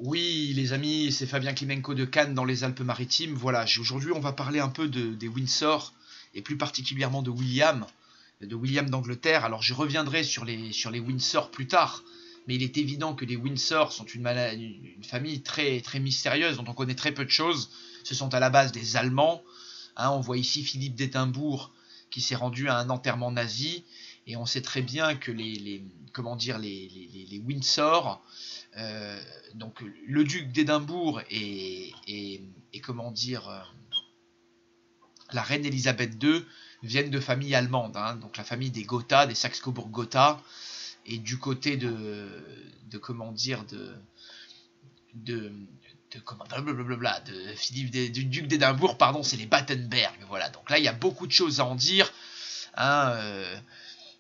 Oui, les amis, c'est Fabien Klimenko de Cannes dans les Alpes-Maritimes. Voilà, aujourd'hui on va parler un peu des Windsor et plus particulièrement de William d'Angleterre. Alors je reviendrai sur les Windsor plus tard, mais il est évident que les Windsor sont une famille très, très mystérieuse dont on connaît très peu de choses. Ce sont à la base des Allemands. On voit ici Philippe d'Édimbourg qui s'est rendu à un enterrement nazi, et on sait très bien que les Windsor, donc le duc d'Édimbourg et comment dire, la reine Elisabeth II viennent de familles allemandes, donc la famille des Gotha, des Saxe-Cobourg-Gotha, et du côté de comment dire de Philippe du duc d'Édimbourg, pardon, c'est les Battenberg. Voilà, donc là il y a beaucoup de choses à en dire. Hein,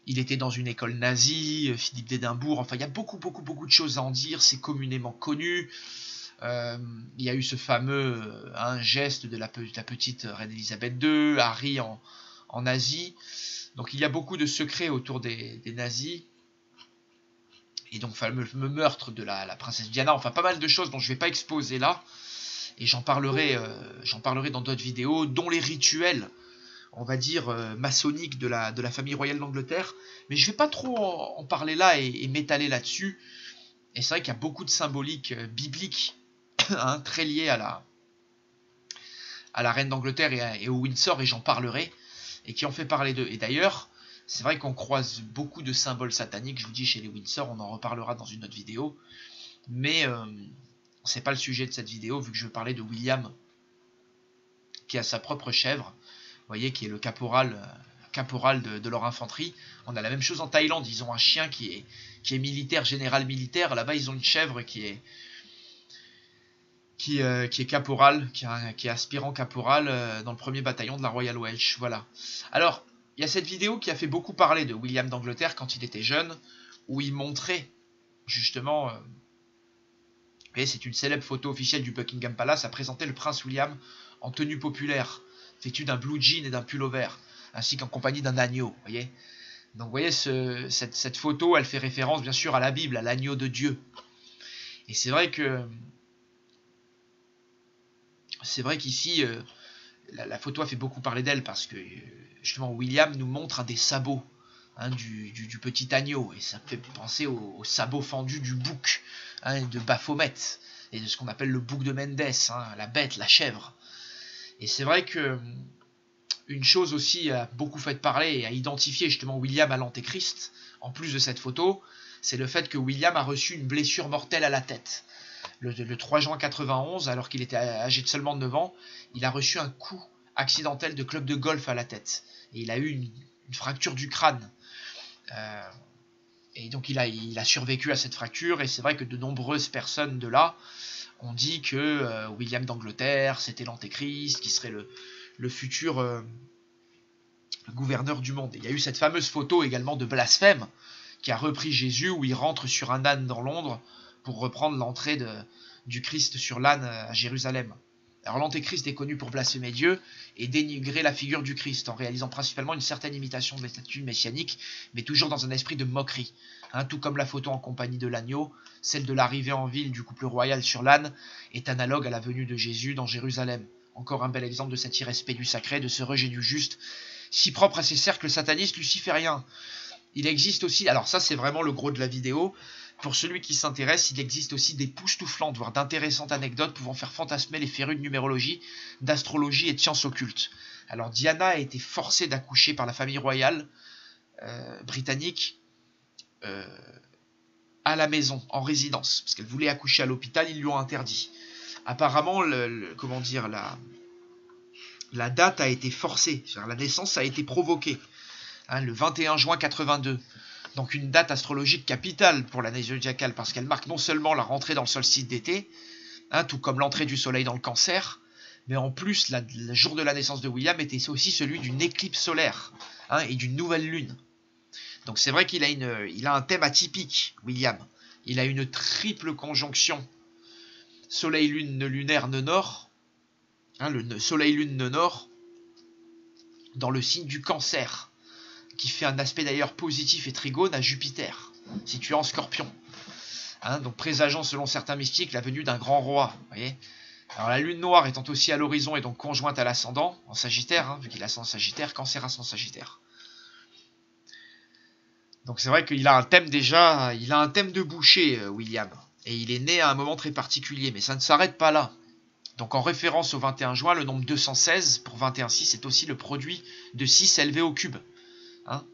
il était dans une école nazie, Philippe d'Édimbourg, enfin il y a beaucoup de choses à en dire, c'est communément connu. Il y a eu ce fameux geste de la petite reine Elisabeth II, Harry en Asie. Donc il y a beaucoup de secrets autour des nazis. Et donc le fameux meurtre de la princesse Diana, enfin pas mal de choses dont je ne vais pas exposer là. Et j'en parlerai dans d'autres vidéos, dont les rituels, on va dire, maçonniques de la famille royale d'Angleterre. Mais je ne vais pas trop en parler là et m'étaler là-dessus. Et c'est vrai qu'il y a beaucoup de symboliques bibliques très liées à la reine d'Angleterre et au Windsor, et j'en parlerai, et qui ont fait parler d'eux. Et d'ailleurs, c'est vrai qu'on croise beaucoup de symboles sataniques, je vous dis, chez les Windsor, on en reparlera dans une autre vidéo. Mais c'est pas le sujet de cette vidéo, vu que je veux parler de William, qui a sa propre chèvre, vous voyez, qui est le caporal de leur infanterie. On a la même chose en Thaïlande, ils ont un chien qui est militaire, général militaire. Là-bas, ils ont une chèvre qui est caporal, qui est aspirant caporal dans le premier bataillon de la Royal Welsh. Voilà. Alors, il y a cette vidéo qui a fait beaucoup parler de William d'Angleterre quand il était jeune, où il montrait justement... et c'est une célèbre photo officielle du Buckingham Palace, à présenter le prince William en tenue populaire, vêtu d'un blue jean et d'un pullover, ainsi qu'en compagnie d'un agneau. Voyez. Donc vous voyez, cette photo, elle fait référence bien sûr à la Bible, à l'agneau de Dieu. Et c'est vrai qu'ici, la photo a fait beaucoup parler d'elle, parce que justement William nous montre des sabots du petit agneau, et ça me fait penser aux sabots fendus du bouc de Baphomet, et de ce qu'on appelle le bouc de Méndès, la bête, la chèvre. Et c'est vrai que une chose aussi a beaucoup fait parler et a identifié justement William à l'Antéchrist, en plus de cette photo, c'est le fait que William a reçu une blessure mortelle à la tête. Le 3 juin 91, alors qu'il était âgé de seulement 9 ans, il a reçu un coup accidentel de club de golf à la tête. Et il a eu une fracture du crâne. Et donc il a survécu à cette fracture, et c'est vrai que de nombreuses personnes de là ont dit que William d'Angleterre, c'était l'Antéchrist, qui serait le futur gouverneur du monde. Et il y a eu cette fameuse photo également de blasphème, qui a repris Jésus, où il rentre sur un âne dans Londres, pour reprendre l'entrée du Christ sur l'âne à Jérusalem. Alors l'Antéchrist est connu pour blasphémer Dieu et dénigrer la figure du Christ, en réalisant principalement une certaine imitation de l'statue messianique, mais toujours dans un esprit de moquerie. Tout comme la photo en compagnie de l'agneau, celle de l'arrivée en ville du couple royal sur l'âne est analogue à la venue de Jésus dans Jérusalem. Encore un bel exemple de cet irrespect du sacré, de ce rejet du juste, si propre à ces cercles satanistes lucifériens. Il existe aussi, alors ça c'est vraiment le gros de la vidéo, pour celui qui s'intéresse, il existe aussi des époustouflantes, voire d'intéressantes anecdotes pouvant faire fantasmer les férus de numérologie, d'astrologie et de sciences occultes. Alors Diana a été forcée d'accoucher par la famille royale britannique à la maison, en résidence, parce qu'elle voulait accoucher à l'hôpital, ils lui ont interdit. Apparemment, la date a été forcée, la naissance a été provoquée, le 21 juin 82. Donc une date astrologique capitale pour l'année zodiacale, parce qu'elle marque non seulement la rentrée dans le solstice d'été, tout comme l'entrée du soleil dans le cancer, mais en plus, le jour de la naissance de William était aussi celui d'une éclipse solaire et d'une nouvelle lune. Donc c'est vrai qu'il a un thème atypique, William. Il a une triple conjonction soleil-lune lunaire nœud nord, le soleil-lune nœud nord, dans le signe du cancer, qui fait un aspect d'ailleurs positif et trigone à Jupiter, situé en Scorpion. Hein, donc présageant selon certains mystiques la venue d'un grand roi. Voyez. Alors la lune noire étant aussi à l'horizon et donc conjointe à l'ascendant, en Sagittaire, hein, vu qu'il a ascendant Sagittaire, Cancer ascendant Sagittaire. Donc c'est vrai qu'il a un thème déjà, il a un thème de boucher, William. Et il est né à un moment très particulier, mais ça ne s'arrête pas là. Donc en référence au 21 juin, le nombre 216 pour 21,6 est aussi le produit de 6 élevé au cube. Hein,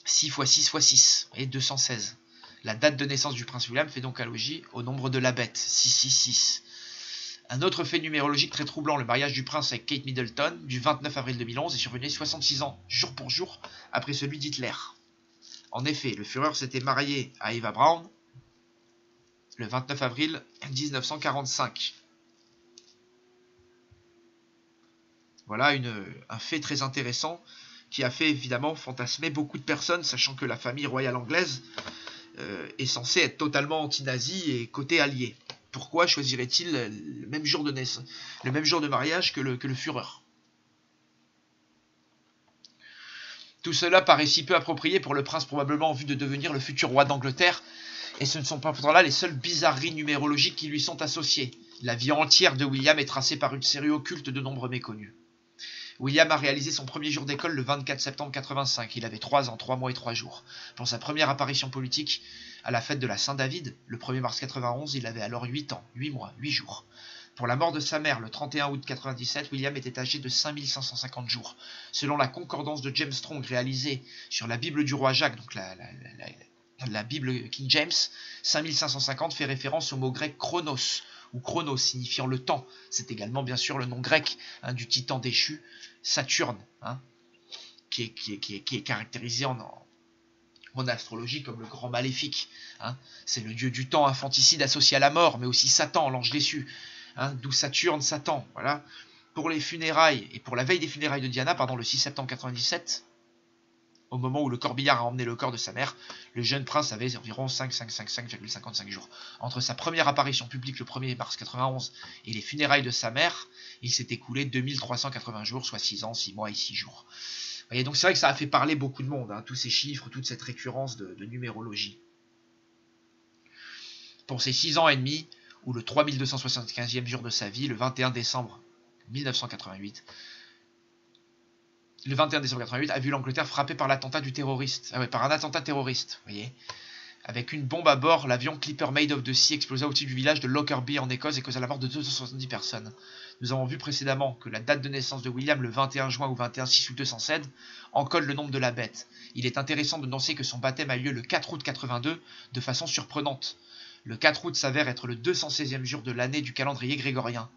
6 x 6 x 6, et 216. La date de naissance du prince William fait donc analogie au nombre de la bête, 666. Un autre fait numérologique très troublant, le mariage du prince avec Kate Middleton, du 29 avril 2011, est survenu 66 ans, jour pour jour, après celui d'Hitler. En effet, le Führer s'était marié à Eva Braun le 29 avril 1945. Voilà un fait très intéressant qui a fait évidemment fantasmer beaucoup de personnes, sachant que la famille royale anglaise est censée être totalement anti-nazi et côté allié. Pourquoi choisirait-il le même jour de naissance, le même jour de mariage que le Führer? Tout cela paraît si peu approprié pour le prince probablement en vue de devenir le futur roi d'Angleterre, et ce ne sont pas pourtant là les seules bizarreries numérologiques qui lui sont associées. La vie entière de William est tracée par une série occulte de nombres méconnus. William a réalisé son premier jour d'école le 24 septembre 85. Il avait 3 ans, 3 mois et 3 jours. Pour sa première apparition politique, à la fête de la Saint-David, le 1er mars 91, il avait alors 8 ans, 8 mois, 8 jours. Pour la mort de sa mère, le 31 août 97, William était âgé de 5550 jours. Selon la concordance de James Strong réalisée sur la Bible du roi Jacques, donc la Bible King James, 5550 fait référence au mot grec chronos, ou chronos signifiant le temps. C'est également bien sûr le nom grec du titan déchu, Saturne, qui est caractérisé en astrologie comme le grand maléfique. C'est le dieu du temps infanticide associé à la mort, mais aussi Satan, l'ange déçu. D'où Saturne, Satan. Voilà. Pour les funérailles, et pour la veille des funérailles de Diana, le 6 septembre 97, au moment où le corbillard a emmené le corps de sa mère, le jeune prince avait environ 5,55 jours. Entre sa première apparition publique le 1er mars 91 et les funérailles de sa mère, il s'est écoulé 2380 jours, soit 6 ans, 6 mois et 6 jours. Vous voyez, donc c'est vrai que ça a fait parler beaucoup de monde, tous ces chiffres, toute cette récurrence de numérologie. Pour ses 6 ans et demi, ou le 3275e jour de sa vie, le 21 décembre 1988, a vu l'Angleterre frappée par l'attentat du terroriste. Par un attentat terroriste, vous voyez. Avec une bombe à bord, l'avion Clipper Made of the Sea explosa au-dessus du village de Lockerbie en Écosse et causa la mort de 270 personnes. Nous avons vu précédemment que la date de naissance de William, le 21 juin ou 21/6 ou 216, encode le nombre de la bête. Il est intéressant de noter que son baptême a lieu le 4 août 82 de façon surprenante. Le 4 août s'avère être le 216e jour de l'année du calendrier grégorien.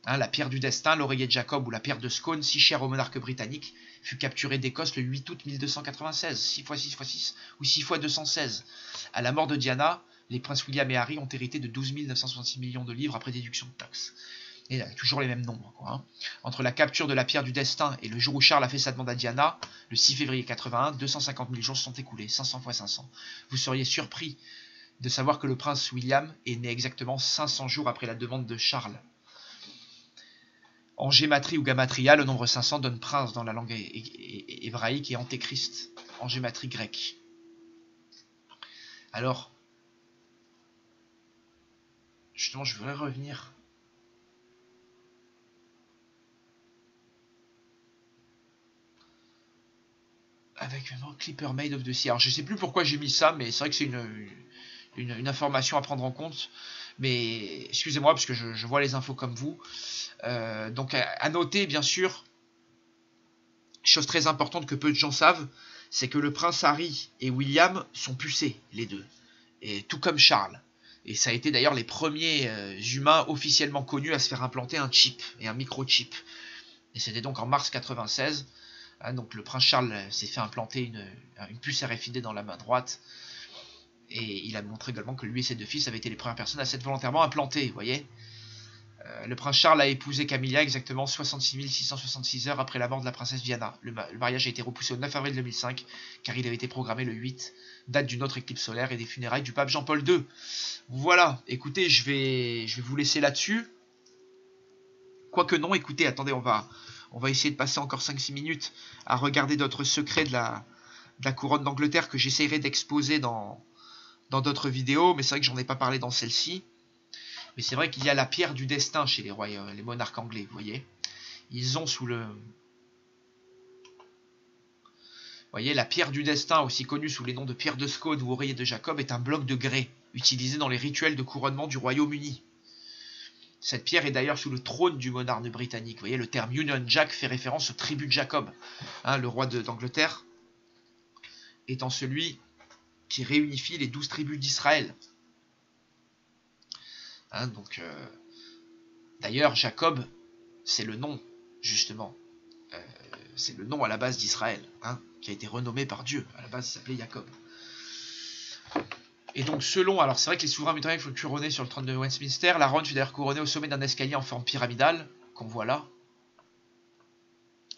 La pierre du destin, l'oreiller de Jacob ou la pierre de Scone, si chère au monarque britannique, fut capturée d'Écosse le 8 août 1296, 6 x 6 x 6 ou 6 x 216. À la mort de Diana, les princes William et Harry ont hérité de 12 966 millions de livres après déduction de taxes. Et toujours les mêmes nombres. Entre la capture de la pierre du destin et le jour où Charles a fait sa demande à Diana, le 6 février 81, 250 000 jours se sont écoulés, 500 x 500. Vous seriez surpris de savoir que le prince William est né exactement 500 jours après la demande de Charles. En gématrie ou gamatria, le nombre 500 donne prince dans la langue hébraïque et antéchrist en gématrie grecque. Alors, justement, je voudrais revenir avec un Clipper Made of the Sea. Alors, je ne sais plus pourquoi j'ai mis ça, mais c'est vrai que c'est une information à prendre en compte. Mais excusez-moi, parce que je vois les infos comme vous. Donc à noter, bien sûr, chose très importante que peu de gens savent, c'est que le prince Harry et William sont pucés, les deux. Et tout comme Charles. Et ça a été d'ailleurs les premiers humains officiellement connus à se faire implanter un chip, et un microchip. Et c'était donc en mars 96. Donc le prince Charles s'est fait implanter une puce RFID dans la main droite. Et il a montré également que lui et ses deux fils avaient été les premières personnes à s'être volontairement implantées, vous voyez. Le prince Charles a épousé Camilla exactement 66 666 heures après la mort de la princesse Diana. Le mariage a été repoussé au 9 avril 2005, car il avait été programmé le 8, date d'une autre éclipse solaire et des funérailles du pape Jean-Paul II. Voilà, écoutez, je vais vous laisser là-dessus. Quoique non, écoutez, attendez, on va essayer de passer encore 5-6 minutes à regarder d'autres secrets de de la couronne d'Angleterre que j'essaierai d'exposer dans d'autres vidéos, mais c'est vrai que j'en ai pas parlé dans celle-ci. Mais c'est vrai qu'il y a la pierre du destin chez les monarques anglais, vous voyez. Ils ont sous le... Vous voyez, la pierre du destin, aussi connue sous les noms de pierre de Scone ou oreiller de Jacob, est un bloc de grès, utilisé dans les rituels de couronnement du Royaume-Uni. Cette pierre est d'ailleurs sous le trône du monarque britannique. Vous voyez, le terme Union Jack fait référence aux tribus de Jacob. Hein, le roi d'Angleterre étant celui qui réunifie les 12 tribus d'Israël. Hein, donc, d'ailleurs, Jacob, c'est le nom, justement. C'est le nom à la base d'Israël, hein, qui a été renommé par Dieu. À la base, il s'appelait Jacob. Et donc, selon... Alors, c'est vrai que les souverains britanniques furent couronnés sur le trône de Westminster. La reine fut d'ailleurs couronnée au sommet d'un escalier en forme pyramidale, qu'on voit là.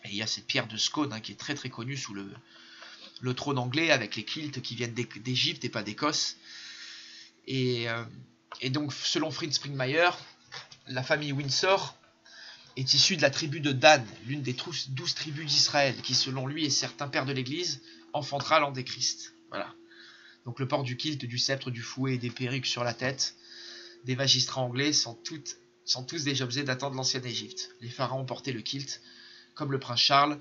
Et il y a cette pierre de Scone, hein, qui est très très connue sous le trône anglais, avec les kilts qui viennent d'Égypte et pas d'Écosse. Et donc, selon Fritz Springmeier, la famille Windsor est issue de la tribu de Dan, l'une des 12 tribus d'Israël, qui, selon lui et certains pères de l'Église, enfantera l'Antéchrist. Voilà. Donc le port du kilt, du sceptre, du fouet et des perruques sur la tête des magistrats anglais sont tous des objets datant de l'ancienne Égypte. Les pharaons portaient le kilt, comme le prince Charles.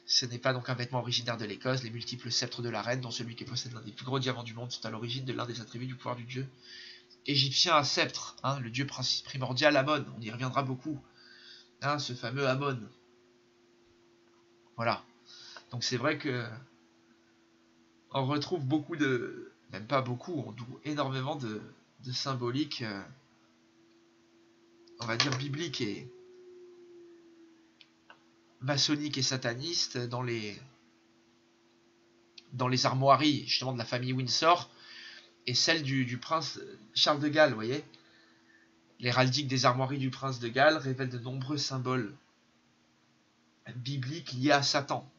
Ce n'est pas donc un vêtement originaire de l'Écosse. Les multiples sceptres de la reine, dont celui qui possède l'un des plus gros diamants du monde, sont à l'origine de l'un des attributs du pouvoir du dieu égyptien à sceptre, hein, le dieu primordial Amon. On y reviendra beaucoup. Hein, ce fameux Amon. Voilà. Donc c'est vrai que on retrouve beaucoup de... Même pas beaucoup, on trouve énormément de symboliques, on va dire bibliques et maçonniques et satanistes dans les armoiries, justement, de la famille Windsor et celle du prince Charles de Galles, vous voyez. L'héraldique des armoiries du prince de Galles révèle de nombreux symboles bibliques liés à Satan.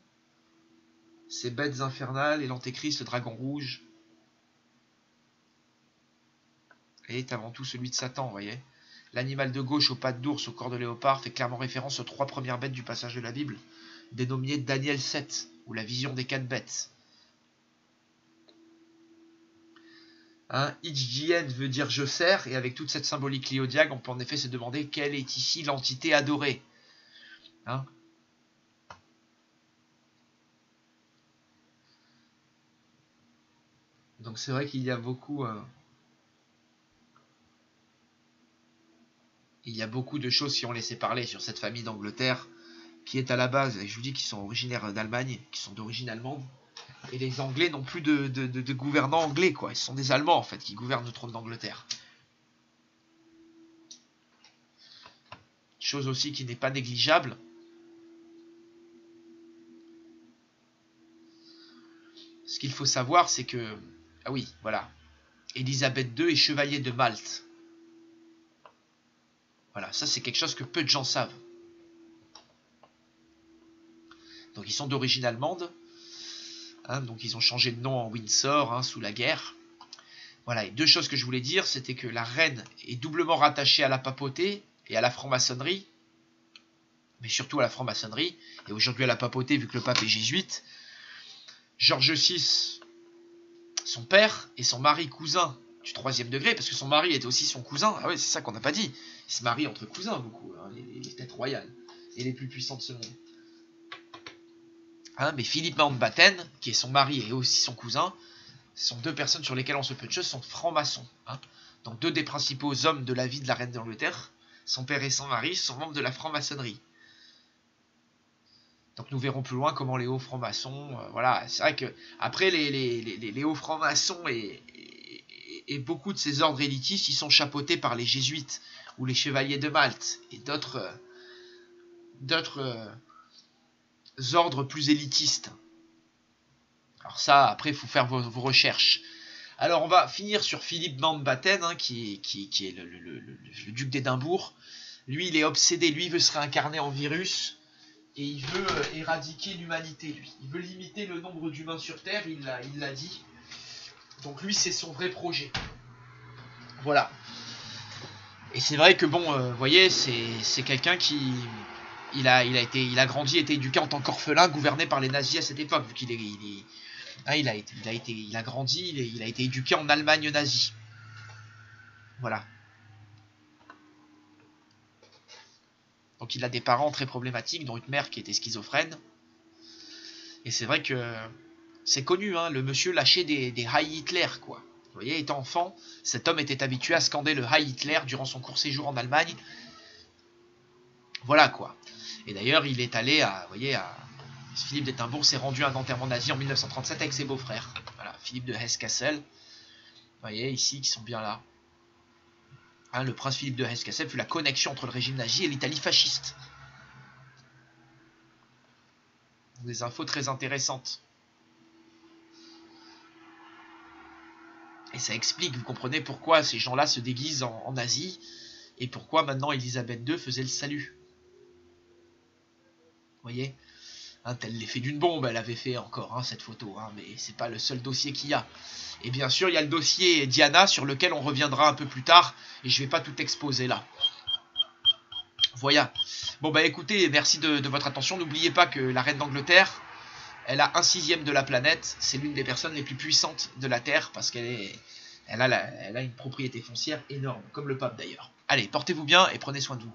Ces bêtes infernales et l'antéchrist, le dragon rouge, est avant tout celui de Satan, vous voyez. L'animal de gauche aux pattes d'ours, au corps de léopard, fait clairement référence aux 3 premières bêtes du passage de la Bible, dénominées Daniel 7, ou la vision des 4 bêtes. Hein, Ichjien veut dire je sers, et avec toute cette symbolique liée au diable, on peut en effet se demander quelle est ici l'entité adorée. Hein. Donc c'est vrai qu'il y a beaucoup... il y a beaucoup de choses qui ont laissé parler sur cette famille d'Angleterre, qui est à la base, et je vous dis qu'ils sont originaires d'Allemagne, qui sont d'origine allemande, et les Anglais n'ont plus de gouvernants anglais, quoi. Ils sont des Allemands, en fait, qui gouvernent le trône d'Angleterre. Chose aussi qui n'est pas négligeable. Ce qu'il faut savoir, c'est que... Ah oui, voilà. Élisabeth II est chevalier de Malte. Voilà, ça c'est quelque chose que peu de gens savent. Donc ils sont d'origine allemande. Hein, donc ils ont changé de nom en Windsor, hein, sous la guerre. Voilà, et 2 choses que je voulais dire, c'était que la reine est doublement rattachée à la papauté et à la franc-maçonnerie. Mais surtout à la franc-maçonnerie. Et aujourd'hui à la papauté, vu que le pape est jésuite. George VI, son père, et son mari cousin du 3e degré, parce que son mari était aussi son cousin. Ah oui, c'est ça qu'on n'a pas dit. Ils se marient entre cousins, beaucoup, hein, les têtes royales, et les plus puissants de ce monde. Hein, mais Philippe Mountbatten, qui est son mari et aussi son cousin, sont 2 personnes sur lesquelles on se peu de choses, sont francs-maçons. Hein. Donc 2 des principaux hommes de la vie de la reine d'Angleterre, son père et son mari, sont membres de la franc-maçonnerie. Donc nous verrons plus loin comment les hauts francs-maçons... voilà, c'est vrai que après les hauts francs-maçons et beaucoup de ces ordres élitistes, ils sont chapeautés par les jésuites ou les chevaliers de Malte et d'autres ordres plus élitistes. Alors ça, après, il faut faire vos recherches. Alors on va finir sur Philippe Mountbatten, hein, qui est le duc d'Édimbourg. Lui, il est obsédé, lui, il veut se réincarner en virus. Et il veut éradiquer l'humanité, lui. Il veut limiter le nombre d'humains sur Terre, il l'a dit. Donc lui, c'est son vrai projet. Voilà. Et c'est vrai que bon, vous voyez, c'est quelqu'un qui... Il a grandi, été éduqué en tant qu'orphelin, gouverné par les nazis à cette époque, vu qu'il Hein, il a grandi, il a été éduqué en Allemagne nazie. Voilà. Donc il a des parents très problématiques, dont une mère qui était schizophrène. Et c'est vrai que c'est connu, hein, le monsieur lâchait des Heil Hitler, quoi. Vous voyez, étant enfant, cet homme était habitué à scander le Heil Hitler durant son court séjour en Allemagne. Voilà, quoi. Et d'ailleurs, il est allé à, vous voyez, Philippe d'Édimbourg s'est rendu à un enterrement nazi en 1937 avec ses beaux-frères. Voilà, Philippe de Hesse-Kassel. Vous voyez, ici, qui sont bien là. Hein, le prince Philippe de Hesse-Kassel fut la connexion entre le régime nazi et l'Italie fasciste. Des infos très intéressantes. Et ça explique, vous comprenez pourquoi ces gens-là se déguisent en nazi et pourquoi maintenant Elisabeth II faisait le salut. Vous voyez, hein, tel l'effet d'une bombe, elle avait fait encore, hein, cette photo, hein, mais c'est pas le seul dossier qu'il y a. Et bien sûr, il y a le dossier Diana sur lequel on reviendra un peu plus tard et je vais pas tout exposer là. Voilà. Bon bah écoutez, merci de votre attention. N'oubliez pas que la reine d'Angleterre, elle a 1/6 de la planète. C'est l'une des personnes les plus puissantes de la Terre parce qu'elle a une propriété foncière énorme, comme le pape d'ailleurs. Allez, portez-vous bien et prenez soin de vous.